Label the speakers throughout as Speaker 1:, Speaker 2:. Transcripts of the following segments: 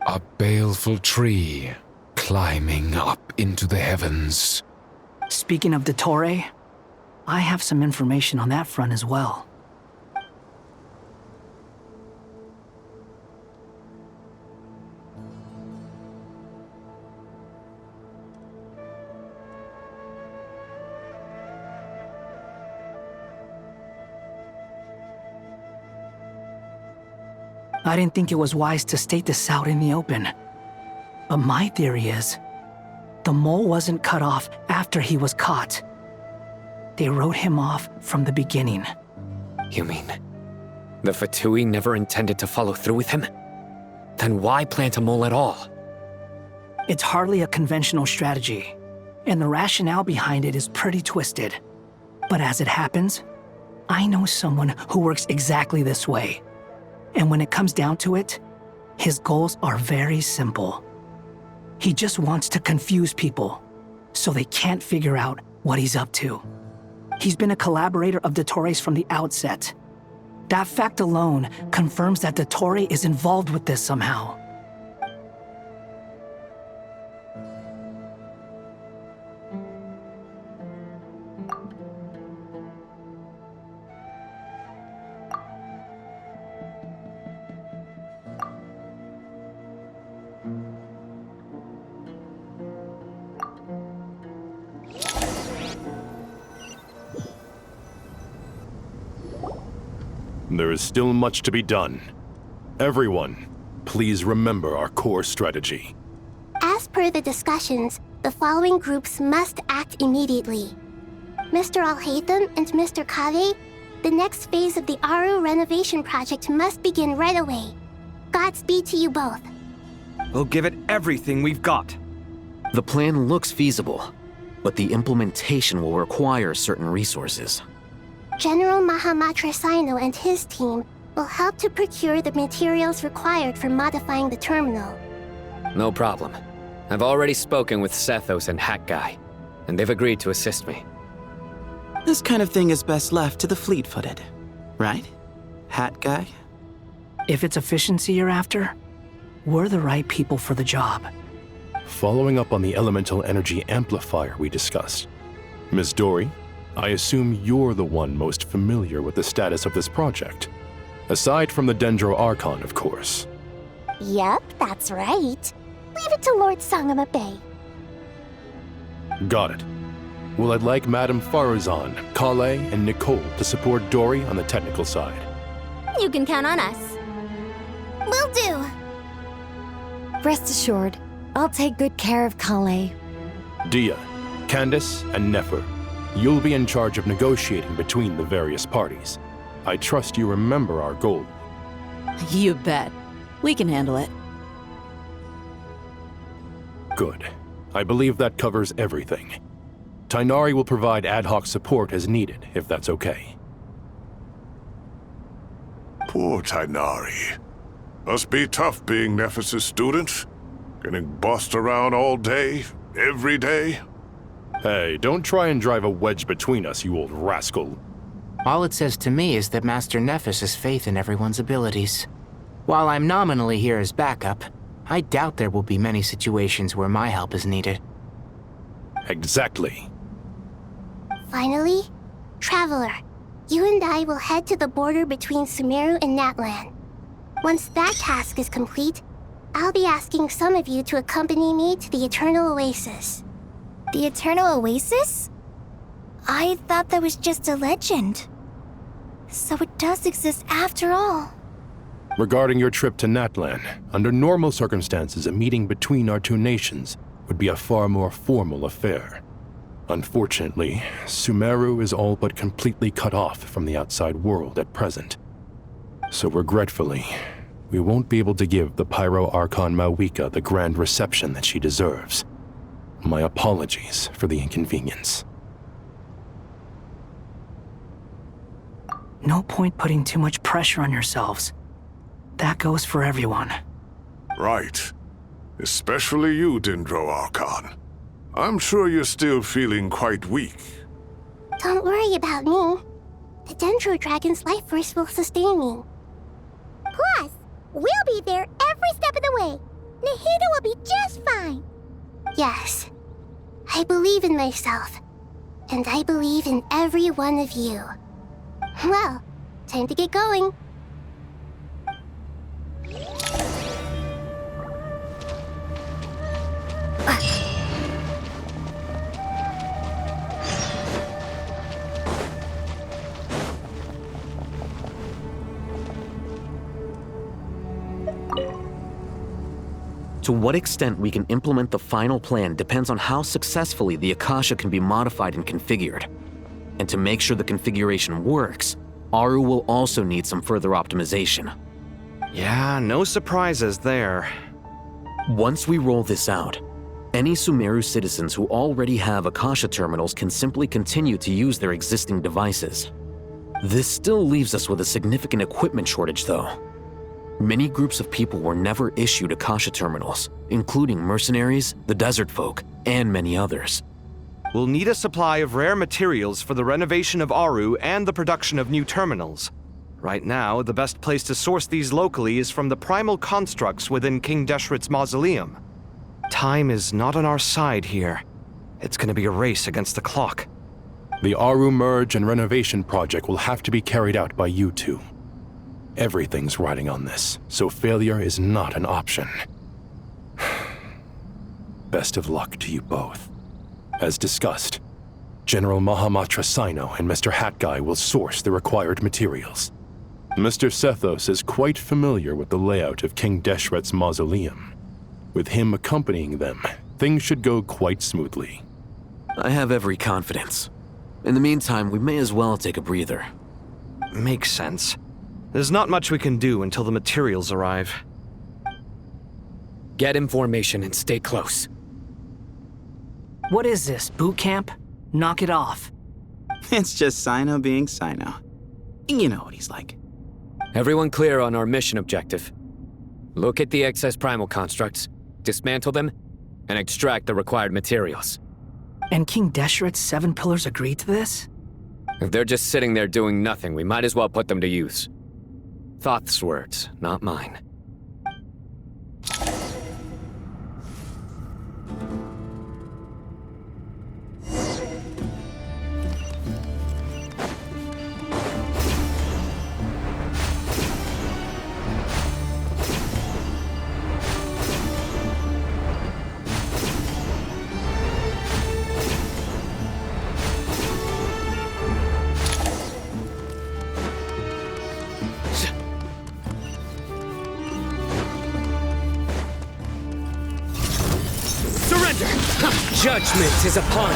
Speaker 1: A baleful tree climbing up into the heavens.
Speaker 2: Speaking of Dottore, I have some information on that front as well. I didn't think it was wise to state this out in the open. But my theory is, the mole wasn't cut off after he was caught. They wrote him off from the beginning.
Speaker 3: You mean, the Fatui never intended to follow through with him? Then why plant a mole at all?
Speaker 2: It's hardly a conventional strategy, and the rationale behind it is pretty twisted. But as it happens, I know someone who works exactly this way. And when it comes down to it, his goals are very simple. He just wants to confuse people, so they can't figure out what he's up to. He's been a collaborator of Dottore's from the outset. That fact alone confirms that Dottore is involved with this somehow.
Speaker 4: There is still much to be done. Everyone, please remember our core strategy.
Speaker 5: As per the discussions, the following groups must act immediately. Mr. Al-Haytham and Mr. Kave, the next phase of the Aru renovation project must begin right away. Godspeed to you both.
Speaker 6: We'll give it everything we've got.
Speaker 7: The plan looks feasible, but the implementation will require certain resources.
Speaker 5: General Mahamatra Sino and his team will help to procure the materials required for modifying the terminal.
Speaker 3: No problem. I've already spoken with Sethos and Hat Guy, and they've agreed to assist me.
Speaker 8: This kind of thing is best left to the fleet-footed, right? Hat Guy?
Speaker 2: If it's efficiency you're after, we're the right people for the job.
Speaker 4: Following up on the elemental energy amplifier we discussed, Ms. Dory, I assume you're the one most familiar with the status of this project. Aside from the Dendro Archon, of course.
Speaker 5: Yep, that's right. Leave it to Lord Sangamabe.
Speaker 4: Got it. Well, I'd like Madame Farazan, Kale, and Nicole to support Dory on the technical side.
Speaker 5: You can count on us. Will do.
Speaker 9: Rest assured, I'll take good care of Kale.
Speaker 4: Dia, Candace, and Nefer, you'll be in charge of negotiating between the various parties. I trust you remember our goal.
Speaker 9: You bet. We can handle it.
Speaker 4: Good. I believe that covers everything. Tainari will provide ad hoc support as needed, if that's okay.
Speaker 10: Poor Tainari. Must be tough being Nephis' student. Getting bossed around all day, every day.
Speaker 4: Hey, don't try and drive a wedge between us, you old rascal.
Speaker 11: All it says to me is that Master Nephis has faith in everyone's abilities. While I'm nominally here as backup, I doubt there will be many situations where my help is needed.
Speaker 4: Exactly.
Speaker 5: Finally, Traveler, you and I will head to the border between Sumeru and Natlan. Once that task is complete, I'll be asking some of you to accompany me to the Eternal Oasis.
Speaker 9: The Eternal Oasis? I thought that was just a legend. So it does exist after all.
Speaker 4: Regarding your trip to Natlan, under normal circumstances, a meeting between our two nations would be a far more formal affair. Unfortunately, Sumeru is all but completely cut off from the outside world at present. So regretfully, we won't be able to give the Pyro Archon Mawika the grand reception that she deserves. My apologies for the inconvenience.
Speaker 2: No point putting too much pressure on yourselves. That goes for everyone.
Speaker 10: Right. Especially you, Dendro Archon. I'm sure you're still feeling quite weak.
Speaker 5: Don't worry about me. The Dendro Dragon's life force will sustain me. Plus, we'll be there every step of the way. Nahida will be just fine. Yes. I believe in myself. And I believe in every one of you. Well, time to get going.
Speaker 7: To what extent we can implement the final plan depends on how successfully the Akasha can be modified and configured. And to make sure the configuration works, Aru will also need some further optimization.
Speaker 6: Yeah, no surprises there.
Speaker 7: Once we roll this out, any Sumeru citizens who already have Akasha terminals can simply continue to use their existing devices. This still leaves us with a significant equipment shortage, though. Many groups of people were never issued Akasha terminals, including mercenaries, the desert folk, and many others.
Speaker 6: We'll need a supply of rare materials for the renovation of Aru and the production of new terminals. Right now, the best place to source these locally is from the primal constructs within King Deshret's mausoleum. Time is not on our side here. It's gonna be a race against the clock.
Speaker 4: The Aru merge and renovation project will have to be carried out by you two. Everything's riding on this, so failure is not an option. Best of luck to you both. As discussed, General Mahamatra Sino and Mr. Hat Guy will source the required materials. Mr. Sethos is quite familiar with the layout of King Deshret's mausoleum. With him accompanying them, things should go quite smoothly.
Speaker 7: I have every confidence. In the meantime, we may as well take a breather.
Speaker 6: Makes sense. There's not much we can do until the materials arrive.
Speaker 3: Get in formation and stay close.
Speaker 2: What is this, boot camp? Knock it off.
Speaker 8: It's just Sino being Sino. You know what he's like.
Speaker 3: Everyone clear on our mission objective. Look at the excess primal constructs, dismantle them, and extract the required materials.
Speaker 2: And King Deshret's 7 pillars agreed to this?
Speaker 3: If they're just sitting there doing nothing, we might as well put them to use. Thoth's words, not mine. Judgment is upon you.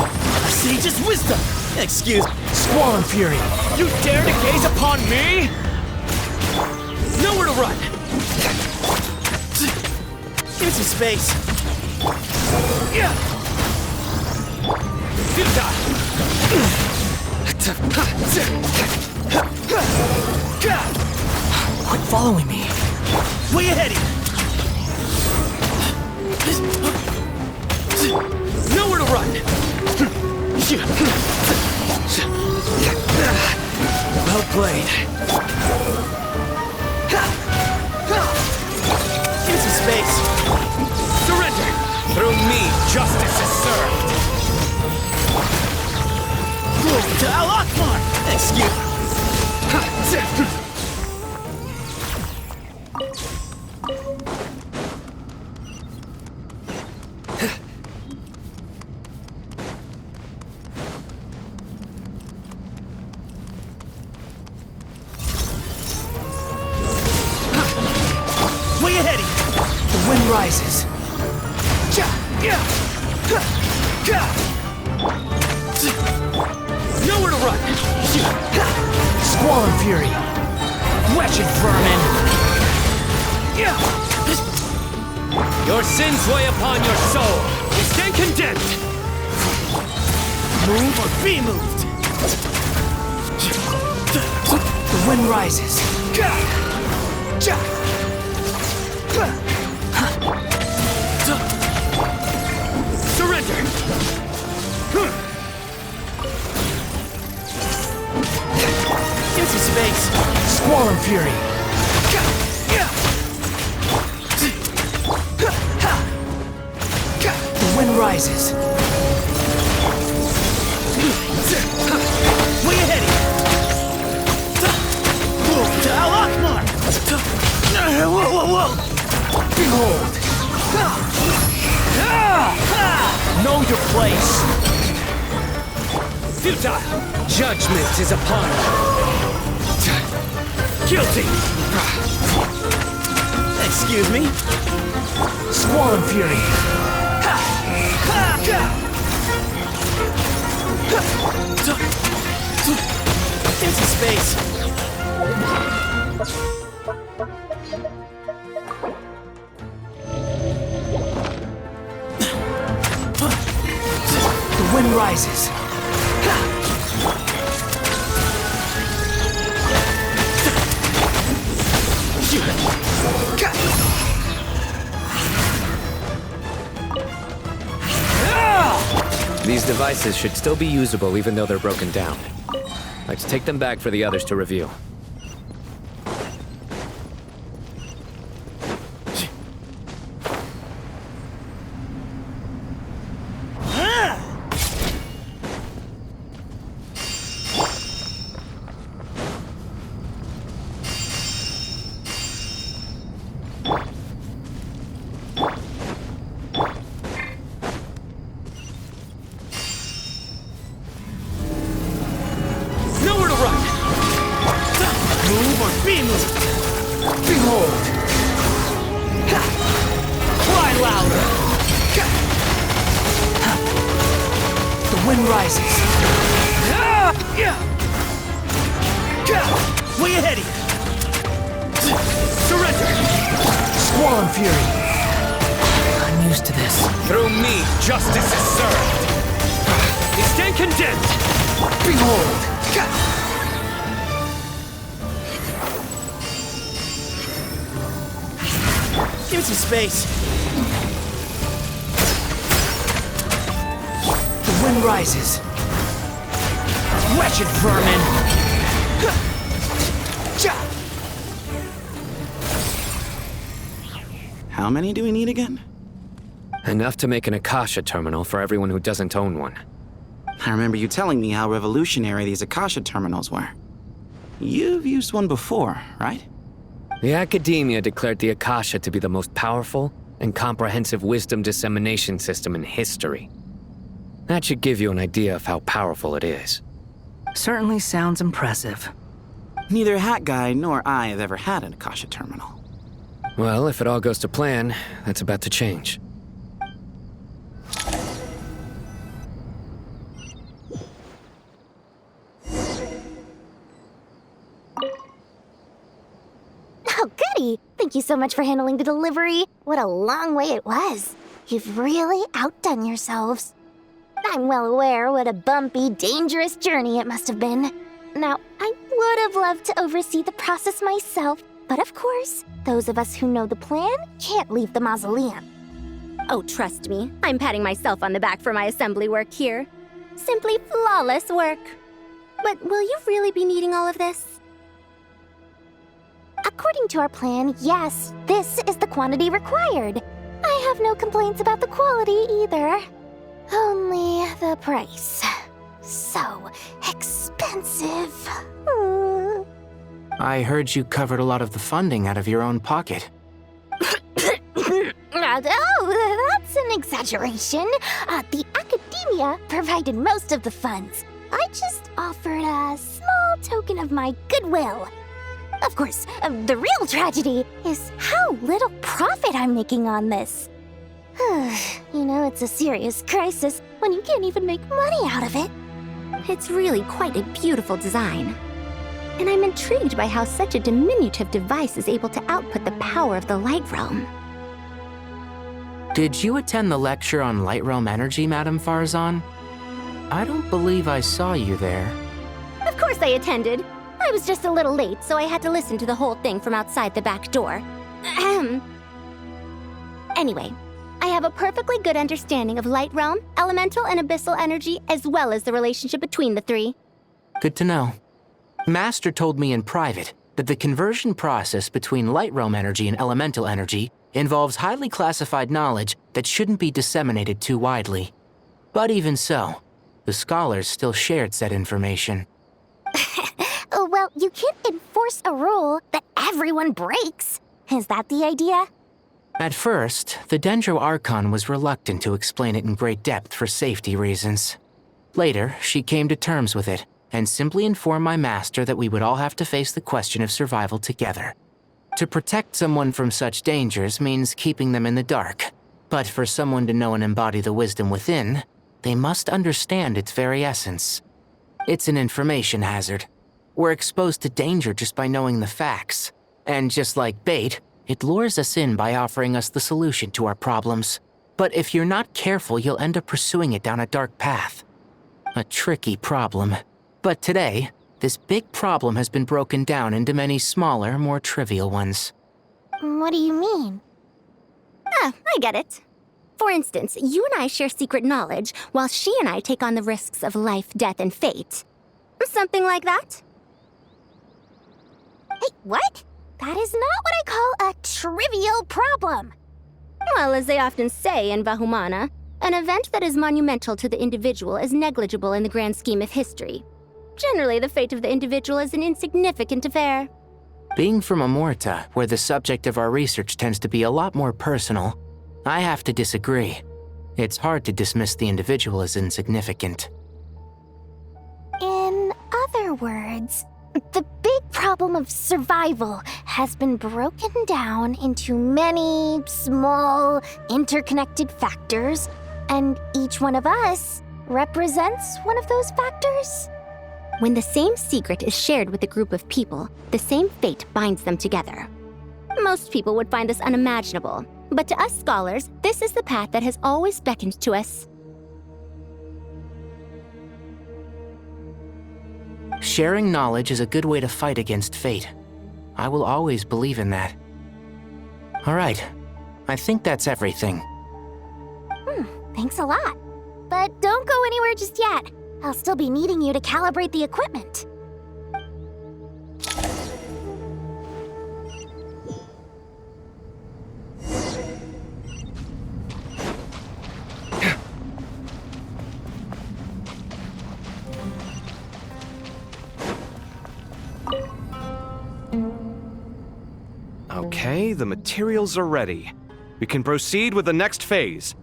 Speaker 12: A sage's wisdom! Excuse...
Speaker 2: Squall and fury!
Speaker 3: You dare to gaze upon me? Nowhere to run!
Speaker 12: Give me some space.
Speaker 2: Quit following me.
Speaker 12: Where you heading?
Speaker 3: Nowhere to run!
Speaker 2: Well played.
Speaker 12: Give me some space.
Speaker 3: Surrender! Through me, justice is served!
Speaker 12: Glory to Al Akbar! Excuse... Where you heading?
Speaker 2: The wind rises.
Speaker 3: Nowhere to run!
Speaker 2: Squall and fury. Wretched vermin.
Speaker 3: Your sins weigh upon your soul. You stand condemned.
Speaker 12: Move or be moved.
Speaker 2: The wind rises.
Speaker 3: Surrender!
Speaker 12: Give me some space.
Speaker 2: Squall and fury. rises.
Speaker 12: Way ahead of you! Move to Al-Akmar! Whoa, whoa, whoa!
Speaker 2: Behold!
Speaker 12: Know your place!
Speaker 3: Futile! Judgment is upon you!
Speaker 12: Guilty! Excuse me?
Speaker 2: Squall and Fury!
Speaker 12: Into space!
Speaker 2: The wind rises.
Speaker 3: These devices should still be usable even though they're broken down. Let's take them back for the others to review.
Speaker 12: Nowhere to run! Move or be moved!
Speaker 2: Behold!
Speaker 12: Cry louder!
Speaker 2: The wind rises.
Speaker 12: Way ahead of you! Surrender!
Speaker 2: Squall and Fury. I'm used to this.
Speaker 3: Through me, justice is served! You stand condemned!
Speaker 2: Behold!
Speaker 12: Give me some space.
Speaker 2: The wind rises. Wretched vermin!
Speaker 8: How many do we need again?
Speaker 3: Enough to make an Akasha terminal for everyone who doesn't own one.
Speaker 8: I remember you telling me how revolutionary these Akasha terminals were. You've used one before, right?
Speaker 3: The Academia declared the Akasha to be the most powerful and comprehensive wisdom dissemination system in history. That should give you an idea of how powerful it is.
Speaker 2: Certainly sounds impressive.
Speaker 8: Neither Hat Guy nor I have ever had an Akasha terminal.
Speaker 3: Well, if it all goes to plan, that's about to change.
Speaker 5: Oh, goody! Thank you so much for handling the delivery. What a long way it was. You've really outdone yourselves. I'm well aware what a bumpy, dangerous journey it must have been. Now, I would have loved to oversee the process myself, but of course, those of us who know the plan can't leave the mausoleum.
Speaker 13: Oh, trust me, I'm patting myself on the back for my assembly work here. Simply flawless work. But will you really be needing all of this?
Speaker 5: According to our plan, yes, this is the quantity required. I have no complaints about the quality either. Only the price. So expensive.
Speaker 11: I heard you covered a lot of the funding out of your own pocket.
Speaker 5: Oh, that's an exaggeration. The Academia provided most of the funds. I just offered a small token of my goodwill. Of course, the real tragedy is how little profit I'm making on this. You know, it's a serious crisis when you can't even make money out of it.
Speaker 13: It's really quite a beautiful design. And I'm intrigued by how such a diminutive device is able to output the power of the Light Realm.
Speaker 11: Did you attend the lecture on Light Realm energy, Madame Farzan? I don't believe I saw you there.
Speaker 13: Of course I attended. I was just a little late, so I had to listen to the whole thing from outside the back door. Anyway, I have a perfectly good understanding of Light Realm, elemental and abyssal energy, as well as the relationship between the three.
Speaker 11: Good to know. Master told me in private that the conversion process between Light Realm energy and elemental energy involves highly classified knowledge that shouldn't be disseminated too widely. But even so, the scholars still shared said information.
Speaker 9: Well, you can't enforce a rule that everyone breaks. Is that the idea?
Speaker 11: At first, the Dendro Archon was reluctant to explain it in great depth for safety reasons. Later, she came to terms with it and simply informed my master that we would all have to face the question of survival together. To protect someone from such dangers means keeping them in the dark, but for someone to know and embody the wisdom within, they must understand its very essence. It's an information hazard. We're exposed to danger just by knowing the facts, and just like bait, it lures us in by offering us the solution to our problems. But if you're not careful, you'll end up pursuing it down a dark path. A tricky problem. But today, this big problem has been broken down into many smaller, more trivial ones.
Speaker 9: What do you mean?
Speaker 13: I get it. For instance, you and I share secret knowledge, while she and I take on the risks of life, death, and fate. Something like that?
Speaker 9: Hey, what? That is not what I call a trivial problem.
Speaker 13: Well, as they often say in Vahumana, an event that is monumental to the individual is negligible in the grand scheme of history. Generally, the fate of the individual is an insignificant affair.
Speaker 11: Being from Amorta, where the subject of our research tends to be a lot more personal, I have to disagree. It's hard to dismiss the individual as insignificant.
Speaker 9: In other words, the big problem of survival has been broken down into many small, interconnected factors, and each one of us represents one of those factors?
Speaker 13: When the same secret is shared with a group of people, the same fate binds them together. Most people would find this unimaginable, but to us scholars, this is the path that has always beckoned to us.
Speaker 11: Sharing knowledge is a good way to fight against fate. I will always believe in that. All right, I think that's everything.
Speaker 9: Thanks a lot. But don't go anywhere just yet. I'll still be needing you to calibrate the equipment.
Speaker 6: Okay, the materials are ready. We can proceed with the next phase.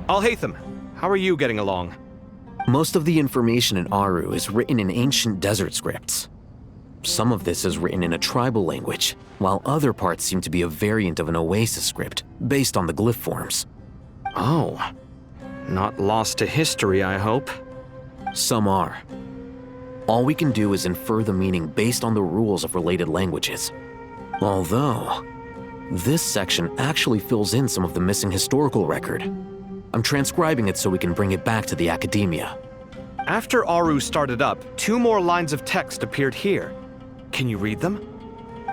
Speaker 6: Alhaitham, how are you getting along?
Speaker 7: Most of the information in Aru is written in ancient desert scripts. Some of this is written in a tribal language, while other parts seem to be a variant of an Oasis script, based on the glyph forms.
Speaker 6: Oh. Not lost to history, I hope.
Speaker 7: Some are. All we can do is infer the meaning based on the rules of related languages. Although, this section actually fills in some of the missing historical record. I'm transcribing it so we can bring it back to the academia.
Speaker 6: After Aru started up, 2 more lines of text appeared here. Can you read them?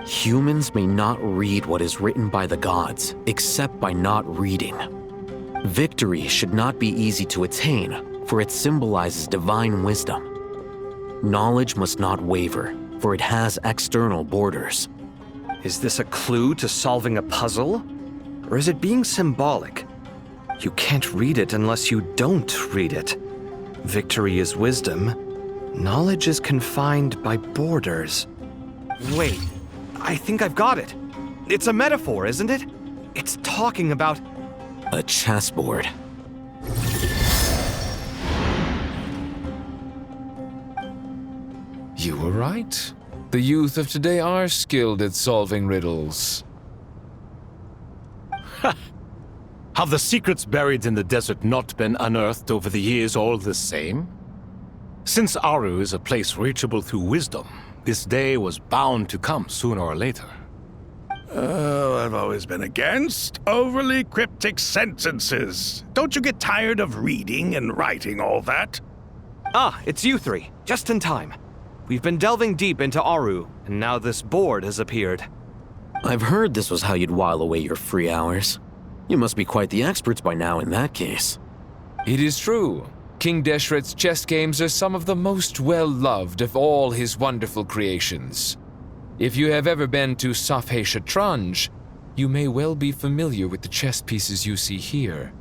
Speaker 7: Humans may not read what is written by the gods, except by not reading. Victory should not be easy to attain, for it symbolizes divine wisdom. Knowledge must not waver, for it has external borders.
Speaker 6: Is this a clue to solving a puzzle? Or is it being symbolic? You can't read it unless you don't read it. Victory is wisdom. Knowledge is confined by borders. Wait, I think I've got it. It's a metaphor, isn't it? It's talking about...
Speaker 7: a chessboard.
Speaker 1: You were right. The youth of today are skilled at solving riddles.
Speaker 14: Have the secrets buried in the desert not been unearthed over the years all the same? Since Aru is a place reachable through wisdom, this day was bound to come sooner or later.
Speaker 10: Oh, I've always been against overly cryptic sentences. Don't you get tired of reading and writing all that?
Speaker 6: Ah, it's you 3. Just in time. We've been delving deep into Aru, and now this board has appeared.
Speaker 7: I've heard this was how you'd while away your free hours. You must be quite the experts by now in that case.
Speaker 1: It is true. King Deshret's chess games are some of the most well-loved of all his wonderful creations. If you have ever been to Safhe Shatranj, you may well be familiar with the chess pieces you see here.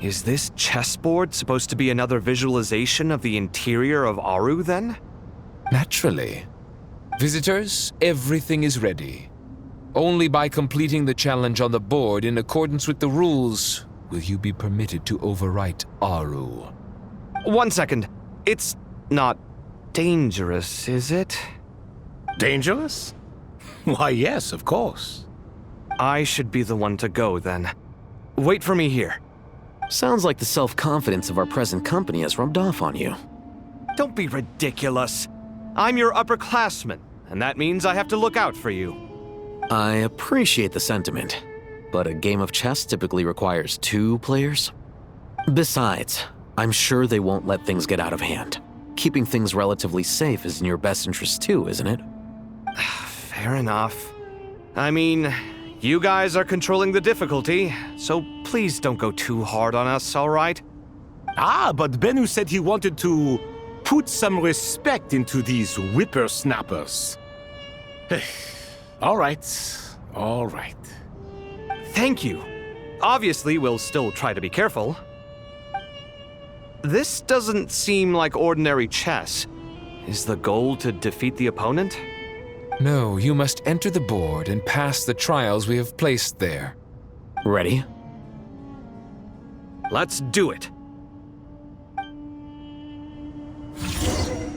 Speaker 6: Is this chessboard supposed to be another visualization of the interior of Aru, then?
Speaker 1: Naturally. Visitors, everything is ready. Only by completing the challenge on the board in accordance with the rules will you be permitted to overwrite Aru.
Speaker 6: 1 second. It's not dangerous, is it?
Speaker 14: Dangerous? Why, yes, of course.
Speaker 6: I should be the one to go, then. Wait for me here.
Speaker 7: Sounds like the self-confidence of our present company has rubbed off on you.
Speaker 6: Don't be ridiculous. I'm your upperclassman, and that means I have to look out for you.
Speaker 7: I appreciate the sentiment, but a game of chess typically requires 2 players. Besides, I'm sure they won't let things get out of hand. Keeping things relatively safe is in your best interest too, isn't it?
Speaker 6: Fair enough. I mean, you guys are controlling the difficulty, so please don't go too hard on us, all right?
Speaker 14: But Bennu said he wanted to put some respect into these whippersnappers. All right, all right.
Speaker 6: Thank you. Obviously, we'll still try to be careful. This doesn't seem like ordinary chess. Is the goal to defeat the opponent?
Speaker 1: No, you must enter the board and pass the trials we have placed there.
Speaker 7: Ready?
Speaker 6: Let's do it.